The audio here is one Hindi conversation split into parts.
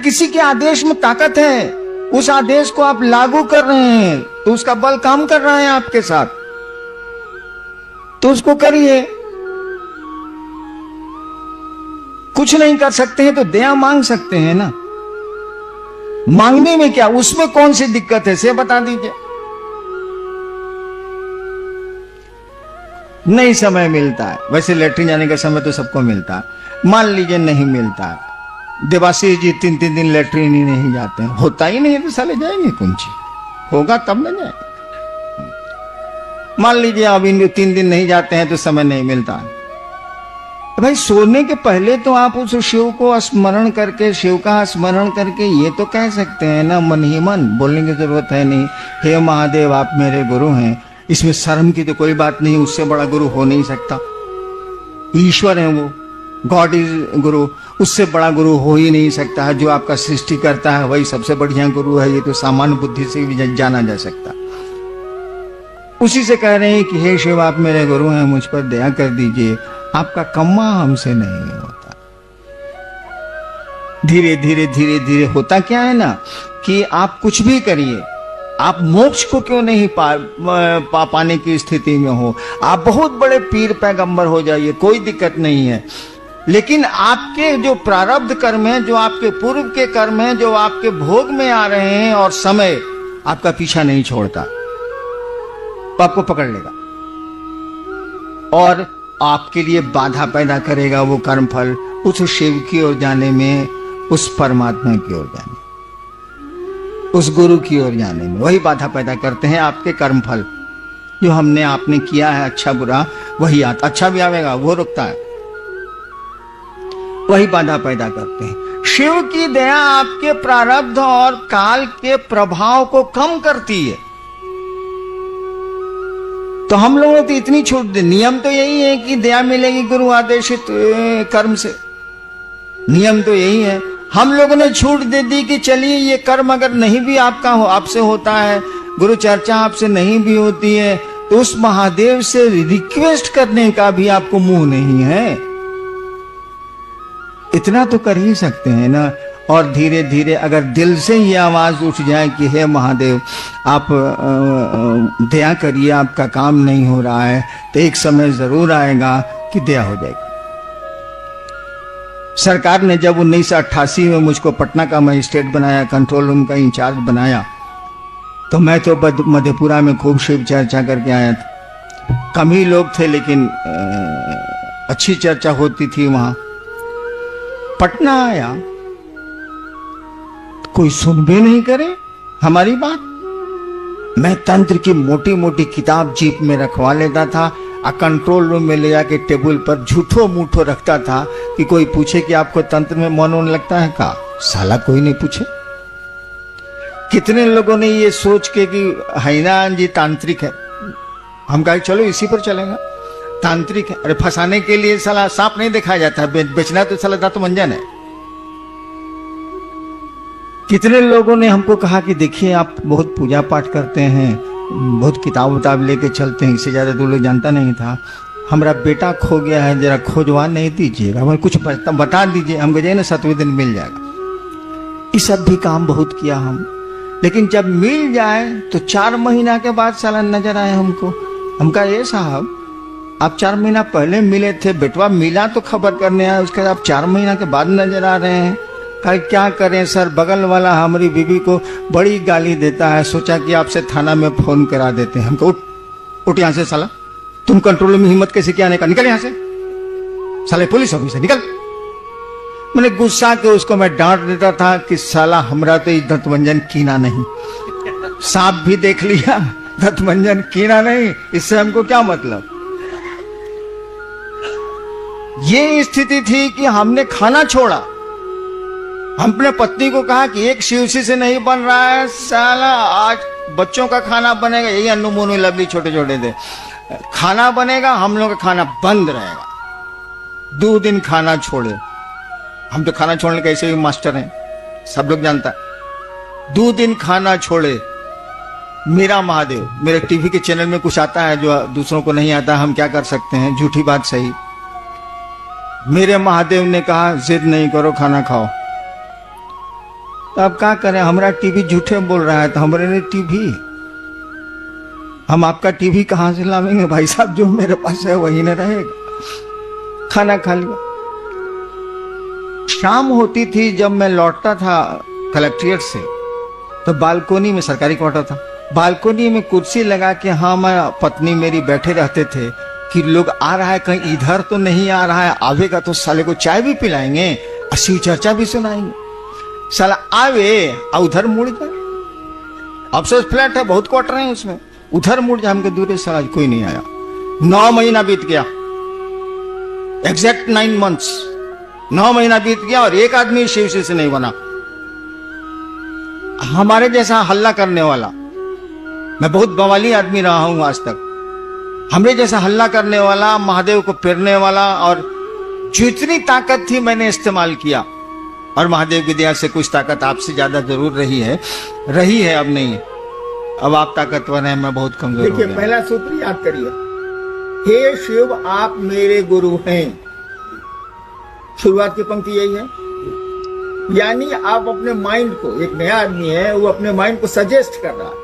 किसी के आदेश में ताकत है, उस आदेश को आप लागू कर रहे हैं तो उसका बल काम कर रहा है आपके साथ, तो उसको करिए। कुछ नहीं कर सकते हैं तो दया मांग सकते हैं ना। मांगने में क्या, उसमें कौन सी दिक्कत है, से बता दीजिए। नहीं समय मिलता है, वैसे लेटरिन जाने का समय तो सबको मिलता है, मान लीजिए नहीं मिलता है, देवाशीष जी 3-3 दिन लेटरिन ही नहीं जाते हैं, होता ही नहीं है तो साले जाएंगे कौन सी, होगा तब न जाएंगे। मान लीजिए अब इन 3 दिन नहीं जाते हैं तो समय नहीं मिलता है, भाई सोने के पहले तो आप उस शिव को स्मरण करके, शिव का स्मरण करके ये तो कह सकते हैं ना, मन ही मन, बोलने की जरूरत है नहीं, हे महादेव आप मेरे गुरु हैं, इसमें शर्म की तो कोई बात नहीं, उससे बड़ा गुरु हो नहीं सकता, ईश्वर है वो, गॉड इज गुरु, उससे बड़ा गुरु हो ही नहीं सकता है। जो आपका सृष्टि करता है वही सबसे बढ़िया गुरु है, ये तो सामान्य बुद्धि से भी जाना जा सकता। उसी से कह रहे हैं कि हे शिव आप मेरे गुरु हैं, मुझ पर दया कर दीजिए, आपका कम्मा हमसे नहीं होता। धीरे धीरे धीरे धीरे होता क्या है ना कि आप कुछ भी करिए, आप मोक्ष को क्यों नहीं पाने की स्थिति में हो, आप बहुत बड़े पीर पैगंबर हो जाइए, कोई दिक्कत नहीं है, लेकिन आपके जो प्रारब्ध कर्म है, जो आपके पूर्व के कर्म है, जो आपके भोग में आ रहे हैं और समय आपका पीछा नहीं छोड़ता, आपको पकड़ लेगा और आपके लिए बाधा पैदा करेगा वो कर्म फल, उस शिव की ओर जाने में, उस परमात्मा की ओर जाने, उस गुरु की ओर जाने में वही बाधा पैदा करते हैं आपके कर्म फल। जो हमने आपने किया है अच्छा बुरा वही आता, अच्छा भी आवेगा वो रुकता है, वही बाधा पैदा करते हैं। शिव की दया आपके प्रारब्ध और काल के प्रभाव को कम करती है। तो हम लोगों को तो इतनी छूट दे, नियम तो यही है कि दया मिलेगी गुरु आदेशित कर्म से, नियम तो यही है। हम लोगों ने छूट दे दी कि चलिए ये कर्म अगर नहीं भी आपका आपसे होता है, गुरु चर्चा आपसे नहीं भी होती है, तो उस महादेव से रिक्वेस्ट करने का भी आपको मुंह नहीं है, इतना तो कर ही सकते हैं ना। और धीरे धीरे अगर दिल से ये आवाज उठ जाए कि हे महादेव आप दया करिए, आपका काम नहीं हो रहा है, तो एक समय जरूर आएगा कि दया हो जाएगी। सरकार ने जब 1988 में मुझको पटना का मजिस्ट्रेट बनाया, कंट्रोल रूम का इंचार्ज बनाया, तो मैं तो मधेपुरा में खूब शिव चर्चा करके आया था। कम ही लोग थे लेकिन अच्छी चर्चा होती थी वहां। पटना आया, कोई सुन भी नहीं करे हमारी बात। मैं तंत्र की मोटी मोटी किताब जीप में रखवा लेता था और कंट्रोल रूम में ले जाके टेबल पर झूठो मूठो रखता था कि कोई पूछे कि आपको तंत्र में मन लगता है का, साला कोई नहीं पूछे। कितने लोगों ने ये सोच के कि हैनान जी तांत्रिक है, हम कहे चलो इसी पर चलेगा, तांत्रिक है। अरे फंसाने के लिए साला सांप नहीं दिखाया जाता, बेचना तो साला दांत मंजन है। कितने लोगों ने हमको कहा कि देखिए आप बहुत पूजा पाठ करते हैं, बहुत किताब उताब लेके चलते हैं, इससे ज्यादा तो लोग जानता नहीं था। हमारा बेटा खो गया है, जरा खोजवा नहीं दीजिएगा, हमें कुछ बता दीजिए, हम गए ना 7वें दिन मिल जाएगा। ये सब भी काम बहुत किया हम, लेकिन जब मिल जाए तो 4 महीना के बाद साला नजर आए हमको। हम कहा ये साहब आप 4 महीना पहले मिले थे, बेटवा मिला तो खबर करने आए, उसके बाद आप 4 महीना के बाद नजर आ रहे हैं। कहा क्या करें सर, बगल वाला हमारी बीवी को बड़ी गाली देता है, सोचा कि आपसे थाना में फोन करा देते हैं। हमको उठ यहाँ से साला, तुम कंट्रोल में हिम्मत कैसे किया आने का, निकल यहाँ से साले पुलिस ऑफिसर निकल। मैंने गुस्सा के उसको मैं डांट देता था कि साला हमरा तो दंतमंजन कीना नहीं, सांप भी देख लिया दंतमंजन कीना नहीं, इससे हमको क्या मतलब। ये स्थिति थी कि हमने खाना छोड़ा। हमने पत्नी को कहा कि एक शिवसी से नहीं बन रहा है साला, आज बच्चों का खाना बनेगा, यही अन्नू मोनू लवली छोटे छोटे थे, खाना बनेगा, हम लोग का खाना बंद रहेगा। 2 दिन खाना छोड़े, हम तो खाना छोड़ने के ऐसे भी मास्टर हैं, सब लोग जानता है। 2 दिन खाना छोड़े, मेरा महादेव, मेरे टीवी के चैनल में कुछ आता है जो दूसरों को नहीं आता, हम क्या कर सकते हैं, झूठी बात सही। मेरे महादेव ने कहा जिद नहीं करो, खाना खाओ। तो अब क्या करें, हमारा टीवी झूठे बोल रहा है तो हमारे लिए टीवी, हम आपका टीवी कहाँ से लावेंगे भाई साहब, जो मेरे पास है वही न रहेगा। खाना खा लिया। शाम होती थी जब मैं लौटता था कलेक्ट्रेट से, तो बालकोनी में, सरकारी क्वार्टर था, बालकोनी में कुर्सी लगा के हम पत्नी मेरी बैठे रहते थे कि लोग आ रहा है कहीं इधर तो नहीं आ रहा है, आवेगा तो साले को चाय भी पिलाएंगे और शिव चर्चा भी सुनाएंगे। साला आवे और उधर मुड़ जाए, अफसोस फ्लैट है, बहुत क्वार्टर है उसमें, उधर मुड़ जाए, हमके दूर साला कोई नहीं आया। 9 महीना बीत गया, एग्जैक्ट 9 months, 9 महीना बीत गया और एक आदमी शिव से नहीं बना। हमारे जैसा हल्ला करने वाला, मैं बहुत बवाली आदमी रहा हूं आज तक, हमरे जैसा हल्ला करने वाला, महादेव को पेरने वाला, और जितनी ताकत थी मैंने इस्तेमाल किया, और महादेव की दया से कुछ ताकत आपसे ज्यादा जरूर रही है, अब नहीं है। अब आप ताकतवर हैं, मैं बहुत कमजोर हूं। देखिए, पहला सूत्र याद करिए, हे शिव आप मेरे गुरु हैं। शुरुआत की पंक्ति यही है। यानी आप अपने माइंड को, एक नया आदमी है वो अपने माइंड को सजेस्ट कर रहा है,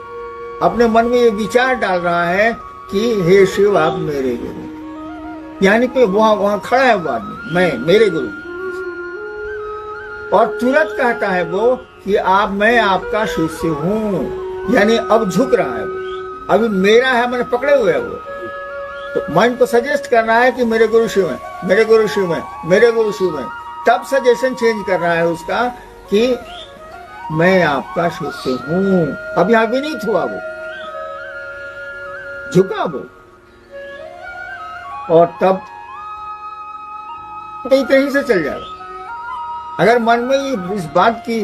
अपने मन में ये विचार डाल रहा है कि हे शिव आप मेरे गुरु। यानी कि वहां खड़ा है वो आदमी, मैं, मेरे गुरु, और तुरंत कहता है वो कि मैं आपका शिष्य हूं। यानी अब झुक रहा है वो, अभी मेरा है, मैंने पकड़े हुए है वो, तो माइंड को सजेस्ट करना है कि मेरे गुरु शिव है, मेरे गुरु शिव है, मेरे गुरु शिव है। तब सजेशन चेंज कर रहा है उसका कि मैं आपका शिष्य हूं। अब यहां विनीत हुआ वो, झुका वो, और तब कहीं से चल जाएगा। अगर मन में इस बात की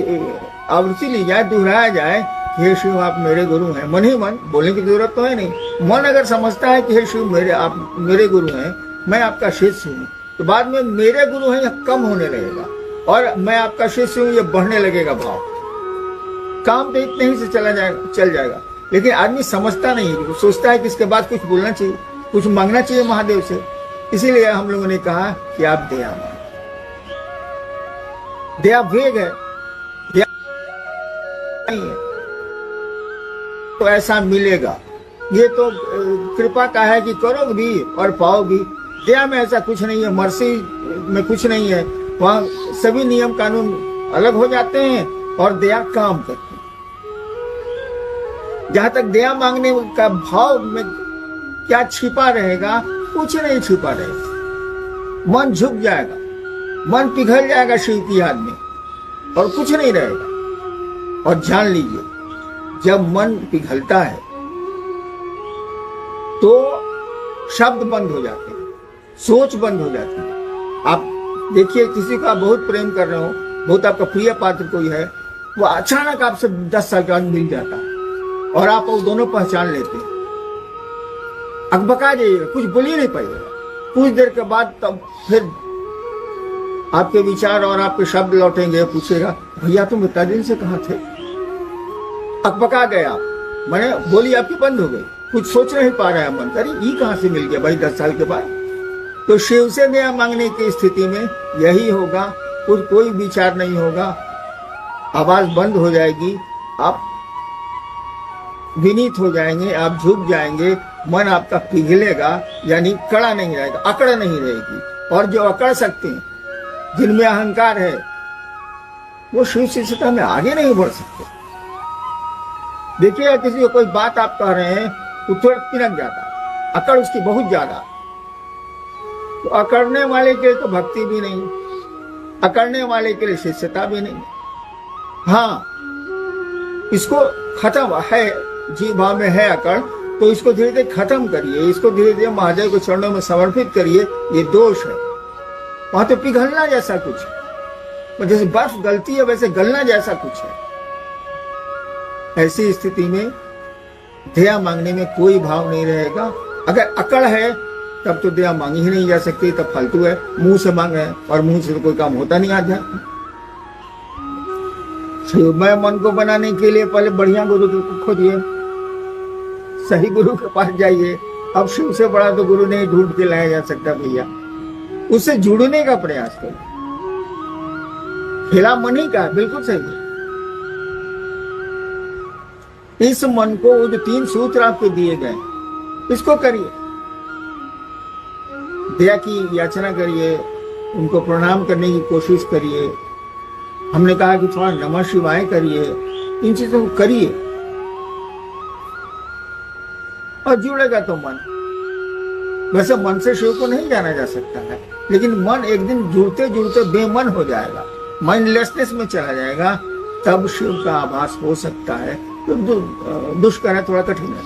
आवृत्ति ली जाए, दोहराया जाए, हे शिव आप मेरे गुरु हैं, मन ही मन, बोलने की जरूरत तो है नहीं, मन अगर समझता है कि हे शिव आप मेरे गुरु हैं, मैं आपका शिष्य हूं, तो बाद में मेरे गुरु हैं यह कम होने लगेगा, और मैं आपका शिष्य हूं ये बढ़ने लगेगा भाव। काम तो इतने ही से चल जाएगा। लेकिन आदमी समझता नहीं, वो सोचता है कि इसके बाद कुछ बोलना चाहिए, कुछ मांगना चाहिए महादेव से। इसीलिए हम लोगों ने कहा कि आप दया मांगो। दया वेग है, दया नहीं है तो ऐसा मिलेगा। ये तो कृपा का है कि करो भी और पाओ भी। दया में ऐसा कुछ नहीं है, मर्सी में कुछ नहीं है। वहां सभी नियम कानून अलग हो जाते हैं और दया काम करती है। जहां तक दया मांगने का भाव में क्या छिपा रहेगा, कुछ नहीं छिपा रहेगा। मन झुक जाएगा, मन पिघल जाएगा शिव की याद में, और कुछ नहीं रहेगा। और जान लीजिए, जब मन पिघलता है तो शब्द बंद हो जाते हैं, सोच बंद हो जाती है। आप देखिए, किसी का बहुत प्रेम कर रहे हो, बहुत आपका प्रिय पात्र कोई है, वो अचानक आपसे 10 साल के बाद मिल जाता है और आप वो दोनों पहचान लेते हैं, अकबका जाइएगा, कुछ बोल ही नहीं पाइएगा। कुछ देर के बाद तब फिर आपके विचार और आपके शब्द लौटेंगे, पूछेगा भैया तुम इतना दिन से कहाँ थे? अकबका गए आप, मैंने बोली आपकी बंद हो गई, कुछ सोच नहीं पा रहा है मन, अरे ये कहां से मिल गया भाई 10 साल के बाद। तो शिव से दया मांगने की स्थिति में यही होगा, कुछ कोई विचार नहीं होगा, आवाज बंद हो जाएगी, आप विनीत हो जाएंगे, आप झुक जाएंगे, मन आपका पिघलेगा, यानी कड़ा नहीं रहेगा, अकड़ नहीं रहेगी। और जो अकड़ सकते हैं, जिनमें अहंकार है, वो शिव शिष्यता में आगे नहीं बढ़ सकते। देखिए, किसी को कोई बात आप कह रहे हैं, वो तुरंत पिनक जाता है, अकड़ उसकी बहुत ज्यादा। तो अकड़ने वाले के लिए तो भक्ति भी नहीं, अकड़ने वाले के लिए शिष्यता भी नहीं। हाँ, इसको खत्म है, जीव भाव में है अकड़, तो इसको धीरे धीरे खत्म करिए, इसको धीरे धीरे महादेव के चरणों में समर्पित करिए। ये दोष है, वहां तो पिघलना जैसा कुछ है, जैसे बर्फ गलती है वैसे गलना जैसा कुछ है। ऐसी स्थिति में दया मांगने में कोई भाव नहीं रहेगा। अगर अकड़ है तब तो दया मांगी ही नहीं जा सकती, तब फालतू है, मुंह से मांगे, और मुंह से तो कोई काम होता नहीं आध्यात्म। शिवमय मन को बनाने के लिए पहले बढ़िया गुरु को खोजिए, सही गुरु के पास जाइए। अब शिव से बड़ा तो गुरु नहीं ढूंढ के लाया जा सकता भैया, उससे जुड़ने का प्रयास करो। खेला मन ही का, बिल्कुल सही है। इस मन को वो जो 3 सूत्र आपको दिए गए इसको करिए, दया की याचना करिए, उनको प्रणाम करने की कोशिश करिए। हमने कहा कि थोड़ा नमः शिवाय करिए, इन चीजों को करिए और जुड़ेगा तो मन। वैसे मन से शिव को नहीं जाना जा सकता है, लेकिन मन एक दिन जुड़ते जुड़ते बेमन हो जाएगा, माइंडलेसनेस में चला जाएगा, तब शिव का आभास हो सकता है। तो दुष्कर है, थोड़ा कठिन है,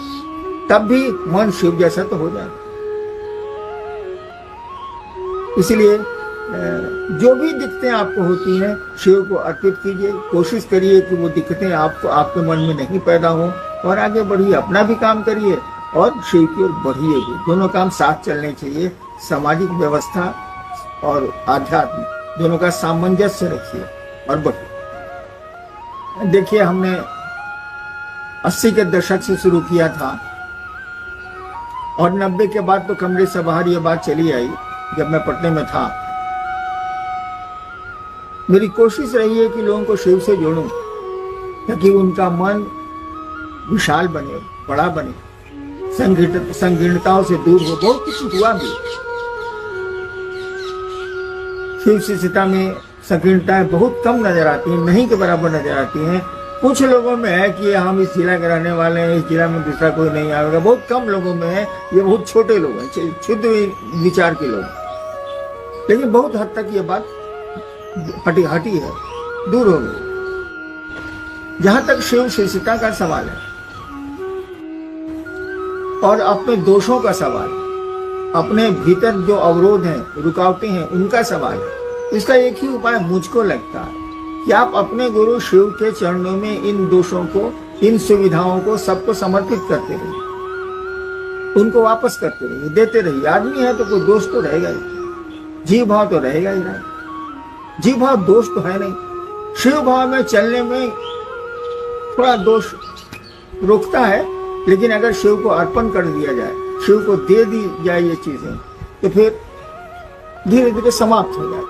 तब भी मन शिव जैसा तो हो जाएगा। इसलिए जो भी दिक्कतें आपको होती हैं शिव को अर्पित कीजिए, कोशिश करिए कि वो दिक्कतें आपको आपके मन में नहीं पैदा हो, और आगे बढ़िए, अपना भी काम करिए और शिव की ओर बढ़िए भी। दोनों काम साथ चलने चाहिए, सामाजिक व्यवस्था और आध्यात्म दोनों का सामंजस्य रखिए और बढ़िए। देखिए, हमने 80 के दशक से शुरू किया था और 90 के बाद तो कमरे से बाहर ये बात चली आई। जब मैं पटने में था, मेरी कोशिश रही है कि लोगों को शिव से जोड़ूं ताकि उनका मन विशाल बने, बड़ा बने, संकीर्णताओं से दूर हो। बहुत कुछ हुआ भी। शिव शिष्यता में संकीर्णताएं बहुत कम नजर आती हैं, नहीं के बराबर नजर आती हैं। कुछ लोगों में है कि हम इस जिला के रहने वाले हैं, इस जिला में दूसरा कोई नहीं आएगा। बहुत कम लोगों में है, ये बहुत छोटे लोग हैं, क्षुद्र विचार के लोग। लेकिन बहुत हद तक ये बात हटी है, दूर हो गई। जहां तक शिव शिष्यता का सवाल है और अपने दोषों का सवाल, अपने भीतर जो अवरोध हैं, रुकावटें हैं, उनका सवाल है, इसका एक ही उपाय मुझको लगता है कि आप अपने गुरु शिव के चरणों में इन दोषों को, इन सुविधाओं को, सबको समर्पित करते रहिए, उनको वापस करते रहिए, देते रहिए। आदमी है तो कोई दोष तो रहेगा ही, जीव भाव तो रहेगा ही नहीं। जीव भाव दोष तो है नहीं। शिव भाव में चलने में थोड़ा दोष रोकता है, लेकिन अगर शिव को अर्पण कर दिया जाए, शिव को दे दी जाए ये चीजें, तो फिर धीरे धीरे समाप्त हो जाए।